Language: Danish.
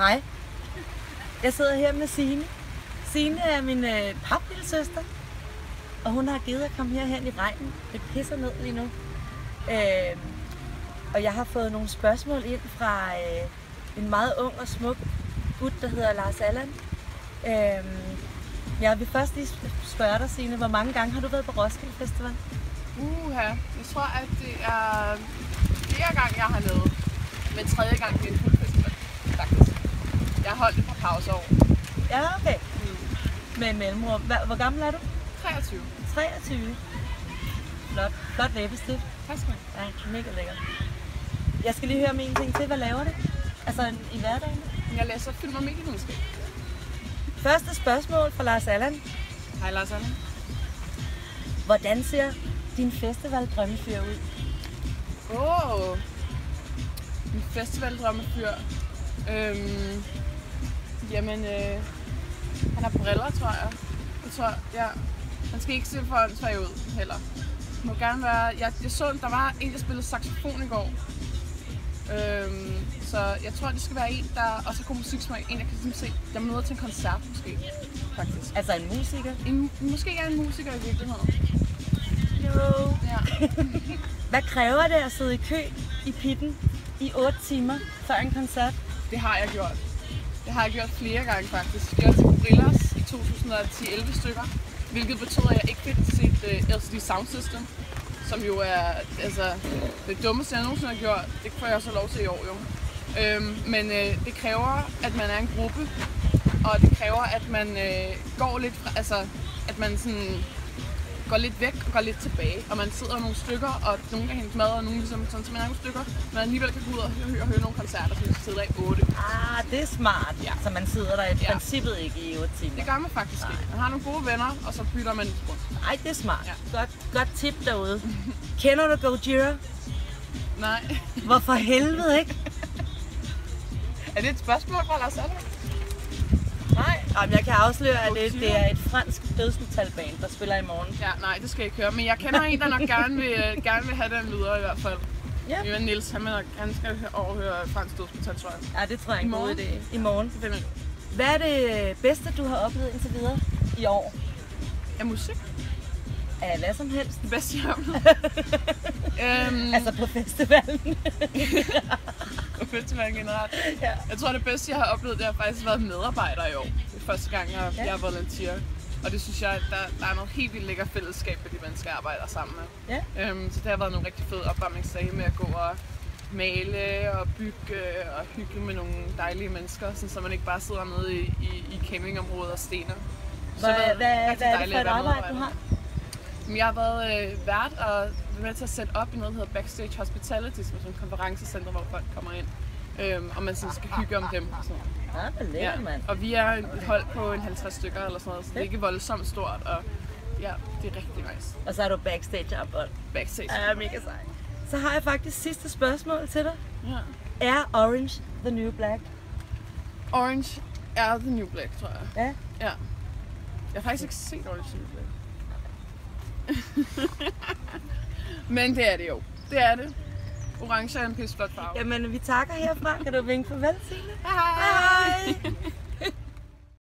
Hej. Jeg sidder her med Signe. Signe er min paplillesøster, og hun har givet at komme herhen i regnen. Det pisser ned lige nu. Og jeg har fået nogle spørgsmål ind fra en meget ung og smuk gut, der hedder Lars Allan. Jeg vil først lige spørge dig, Signe, hvor mange gange har du været på Roskilde Festival? Jeg tror, at det er flere gange, jeg har lavet. Men tredje gang, det er en fuld festival, faktisk. Jeg har holdt et par pauser over. Ja, okay. Med mellemrum. Hvor gammel er du? 23. 23. Flot læbestift. Tak skal du have. Ja, mega lækkert. Jeg skal lige høre om en ting til. Hvad laver du? Altså i hverdagen? Jeg læser film og medievidenskab. Første spørgsmål fra Lars Allan. Hej Lars Allan. Hvordan ser din festival-drømmefyr ud? Min festival-drømmefyr. Han har briller, tror jeg. Han skal ikke se for åndssvag ud heller. Det må gerne være... Jeg så, der var en, der spillede saxofon i går. Så jeg tror, det skal være en, der også har god musiksmag. En, der kan se, der møder til en koncert måske, faktisk. Altså en musiker? Måske er en musiker i virkeligheden. Jo. Ja. Hvad kræver det at sidde i kø i pitten i 8 timer før en koncert? Det har jeg gjort. Det har jeg gjort flere gange faktisk. Jeg gjorde til Brillers i 2010-11 stykker, hvilket betød, at jeg ikke fik set LCD Sound System, som jo er det dummeste, jeg nogensinde har gjort. Det får jeg så lov til i år, jo. Men det kræver, at man er en gruppe, og det kræver, at man går lidt fra, at man sådan går lidt væk og går lidt tilbage, og man sidder nogle stykker, og nogen kan hente mad, og nogen ligesom sådan, så man er nogle stykker, men alligevel kan gå ud og høre nogle koncerter, som sidder i 8. Det er smart, ja. Så man sidder der i princippet ikke i 8 timer. Det gør man faktisk ikke. Man har nogle gode venner, og så bytter man rundt. Ej, det er smart. Ja. Godt tip derude. Kender du Gojira? Nej. Hvorfor helvede ikke? Er det et spørgsmål fra Lars Allan? Nej. Jamen, jeg kan afsløre, at det er et fransk dødsmetalband, der spiller i morgen. Ja, nej, det skal jeg ikke høre. Men jeg kender en, der nok gerne vil have den videre i hvert fald. Ja. Min ven Niels, han skal overhøre fransk dødsmetal, tror jeg. Ja, det tror jeg er en god idé. I morgen. Hvad er det bedste, du har oplevet indtil videre i år? Af musik? Af hvad som helst? Det bedste, jeg har oplevet. Altså på festivalen? På festivalen generelt. Ja. Jeg tror, det bedste, jeg har oplevet, det har faktisk været medarbejder i år. Det er første gang, jeg er volunteer. Og det synes jeg, at der er noget helt vildt lækker fællesskab med de mennesker, jeg arbejder sammen med. Ja. Så det har været nogle rigtig fede opvarmningsdage med at gå og male og bygge og hygge med nogle dejlige mennesker, så man ikke bare sidder nede i campingområdet og stener. Hvad er det for et arbejde, du har? Jeg har været vært og været med til at sætte op i noget, der hedder Backstage Hospitality, som er sådan en konferencecenter, hvor folk kommer ind, og man sådan skal hygge om dem. Ja, det lækkert, mand. Og vi er et hold på en 50 stykker eller sådan noget, så det er ikke voldsomt stort, og ja, det er rigtig nice. Og så er du backstage-arbejde. Backstage. Ja, mega sej. Så har jeg faktisk sidste spørgsmål til dig. Ja. Er Orange the New Black? Orange er the New Black, tror jeg. Ja? Ja. Jeg har faktisk ikke set Orange the New Black. Men det er det jo. Det er det. Orange er en pisseflot farve. Jamen, vi takker herfra. Kan du vinke farvel, Signe? Hej!